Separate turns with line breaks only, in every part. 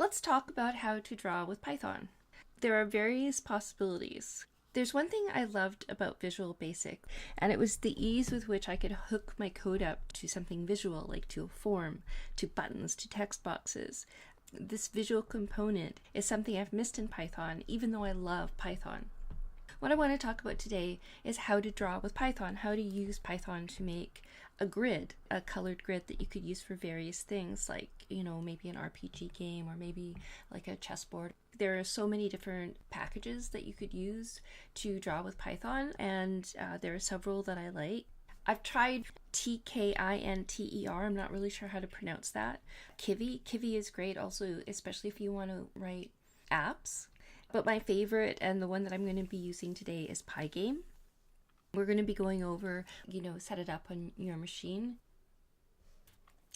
Let's talk about how to draw with Python. There are various possibilities. There's one thing I loved about Visual Basic, and it was the ease with which I could hook my code up to something visual, like to a form, to buttons, to text boxes. This visual component is something I've missed in Python, even though I love Python. What I want to talk about today is how to draw with Python, how to use Python to make a grid, a colored grid that you could use for various things, like, maybe an RPG game or maybe like a chessboard. There are so many different packages that you could use to draw with Python, and there are several that I like. I've tried Tkinter. I'm not really sure how to pronounce that. Kivy is great also, especially if you want to write apps. But my favorite, and the one that I'm going to be using today, is Pygame. We're going to be going over, set it up on your machine.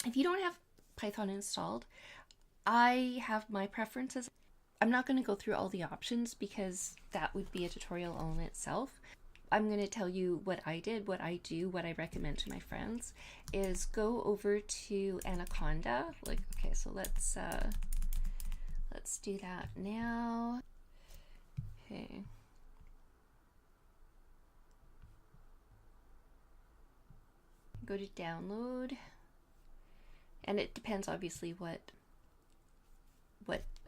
If you don't have Python installed, I have my preferences. I'm not going to go through all the options because that would be a tutorial all in itself. I'm going to tell you what I did, what I do, what I recommend to my friends, is go over to Anaconda. Okay, so let's do that now. Okay. Go to download, and it depends obviously what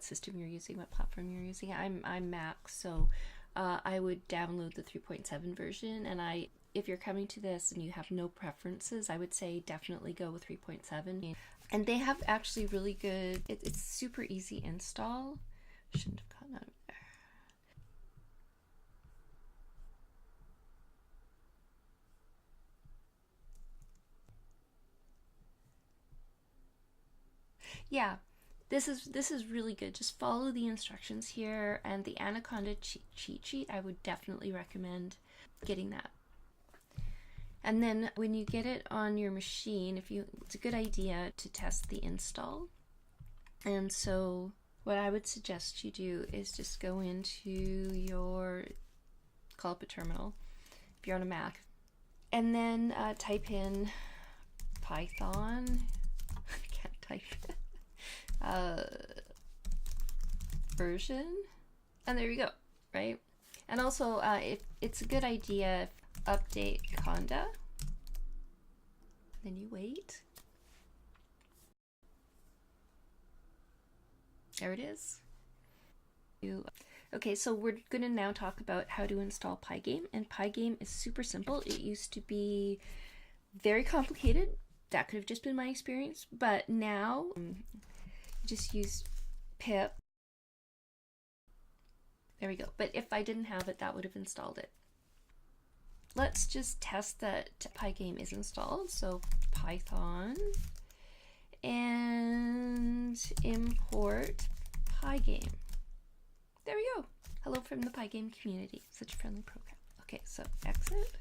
system you're using, what platform you're using. I'm Mac, so I would download the 3.7 version, and if you're coming to this and you have no preferences, I would say definitely go with 3.7. And they have actually really good, it's super easy install. Shouldn't have gotten out of there. Yeah, this is really good. Just follow the instructions here, and the Anaconda cheat sheet, I would definitely recommend getting that. And then when you get it on your machine, it's a good idea to test the install. And so what I would suggest you do is just go into your, call up a terminal if you're on a Mac, and then type in Python. I can't type it. Version, and there you go, right? And also if it's a good idea, update conda, then you wait. There it is. Okay, so we're going to now talk about how to install Pygame, and Pygame is super simple. It used to be very complicated. That could have just been my experience, but now just use pip. There we go. But if I didn't have it, that would have installed it. Let's just test that Pygame is installed. So Python and import Pygame. There we go. Hello from the Pygame community. Such a friendly program. Okay, so exit.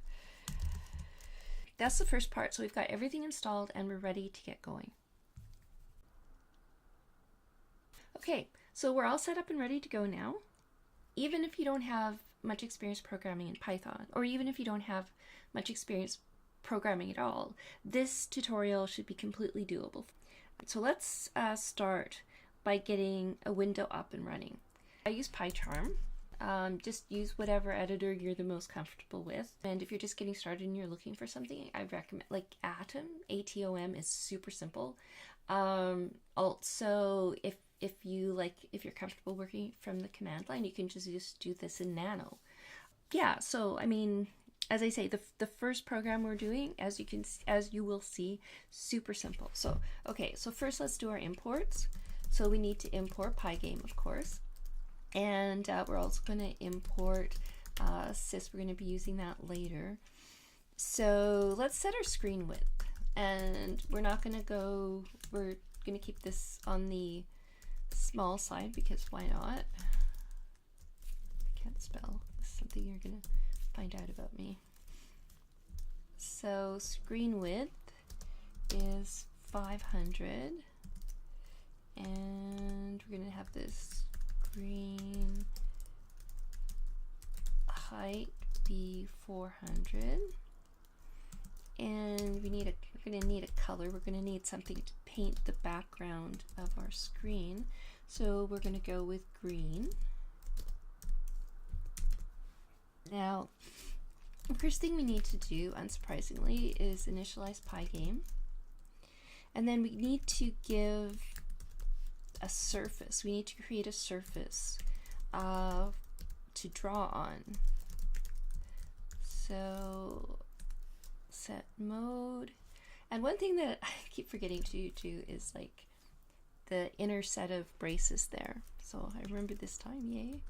That's the first part. So we've got everything installed and we're ready to get going. Okay, so we're all set up and ready to go now. Even if you don't have much experience programming in Python, or even if you don't have much experience programming at all, this tutorial should be completely doable. So let's start by getting a window up and running. I use PyCharm. Just use whatever editor you're the most comfortable with. And if you're just getting started and you're looking for something, I recommend Atom. ATOM is super simple. Also, if you're comfortable working from the command line, you can just do this in Nano. Yeah, so I mean, as I say, the first program we're doing, as you will see, super simple. So okay, so first let's do our imports. So we need to import Pygame, of course, and we're also going to import sys. We're going to be using that later. So let's set our screen width, and we're not going to go. We're going to keep this on the small side because why not? I can't spell. This is something you're gonna find out about me. So screen width is 500, and we're gonna have this screen height be 400, and we're gonna need a color. We're gonna need something to paint the background of our screen. So we're going to go with green. Now, the first thing we need to do, unsurprisingly, is initialize Pygame. And then we need to give a surface. We need to create a surface to draw on. So set mode. And one thing that I keep forgetting to do is like the inner set of braces there. So I remember this time, yay.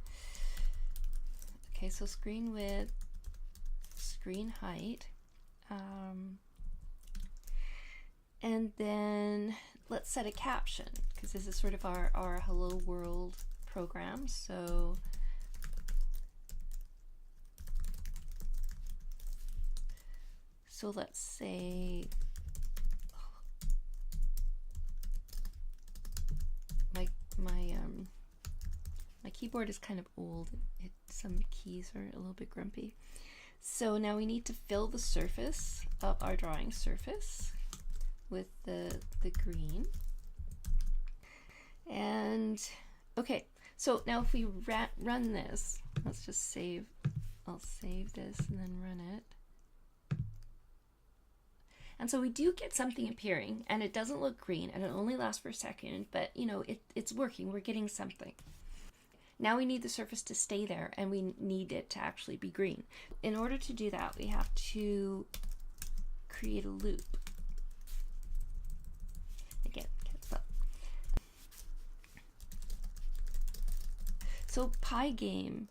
Okay, so screen width, screen height. And then let's set a caption, because this is sort of our hello world program. So let's say my keyboard is kind of old. Some keys are a little bit grumpy. So now we need to fill the surface of our drawing surface with the green. And okay, so now if we run this, let's just save. I'll save this and then run it. And so we do get something appearing, and it doesn't look green, and it only lasts for a second, but you know, it's working. We're getting something. Now we need the surface to stay there, and we need it to actually be green. In order to do that, we have to create a loop. Again, cancel. So Pygame,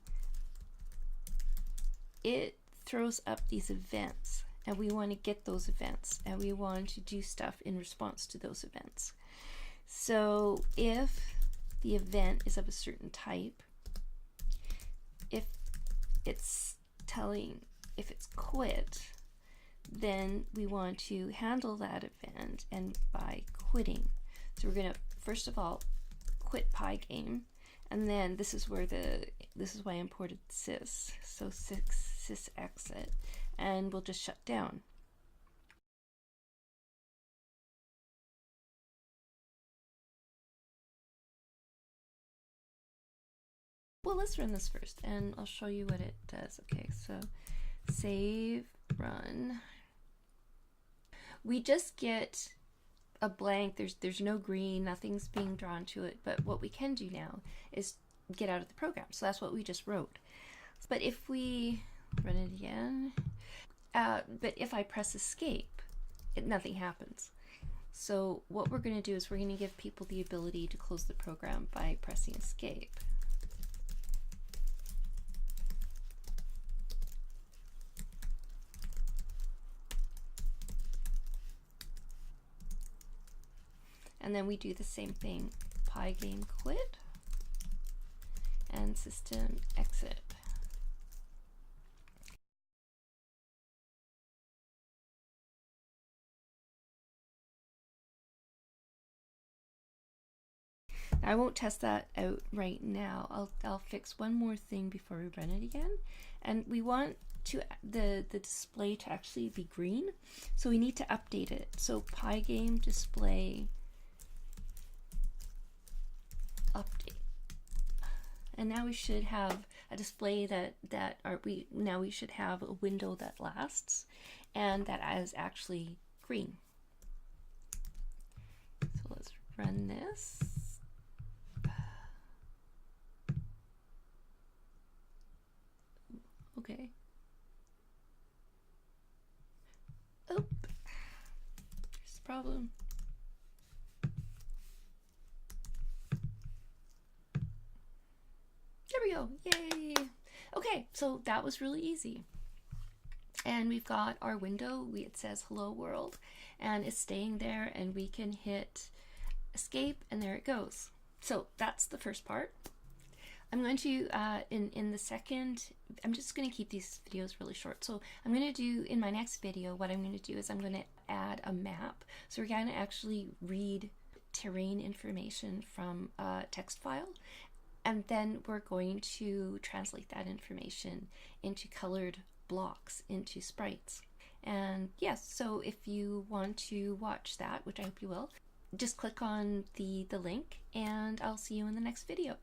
it throws up these events, and we want to get those events, and we want to do stuff in response to those events. So if the event is of a certain type, if it's quit, then we want to handle that event and by quitting. So we're going to first of all quit Pygame, and then this is why I imported sys. So sys exit, and we'll just shut down. Well, let's run this first, and I'll show you what it does. Okay, so save, run. We just get a blank. There's no green, nothing's being drawn to it, but what we can do now is get out of the program. So that's what we just wrote. But if we run it again, but if I press escape, nothing happens. So what we're going to do is we're going to give people the ability to close the program by pressing escape. And then we do the same thing, Pygame quit and system exit. I won't test that out right now. I'll fix one more thing before we run it again. And we want the display to actually be green, so we need to update it. So Pygame display update, and now we should have a display now we should have a window that lasts and that is actually green. So let's run this. Okay. Oh, there's a problem. There we go, yay! Okay, so that was really easy. And we've got our window, it says hello world, and it's staying there, and we can hit escape, and there it goes. So that's the first part. I'm going to, in the second, I'm just going to keep these videos really short. So I'm going to do, in my next video, what I'm going to do is I'm going to add a map. So we're going to actually read terrain information from a text file. And then we're going to translate that information into colored blocks, into sprites. And yes, so if you want to watch that, which I hope you will, just click on the link, and I'll see you in the next video.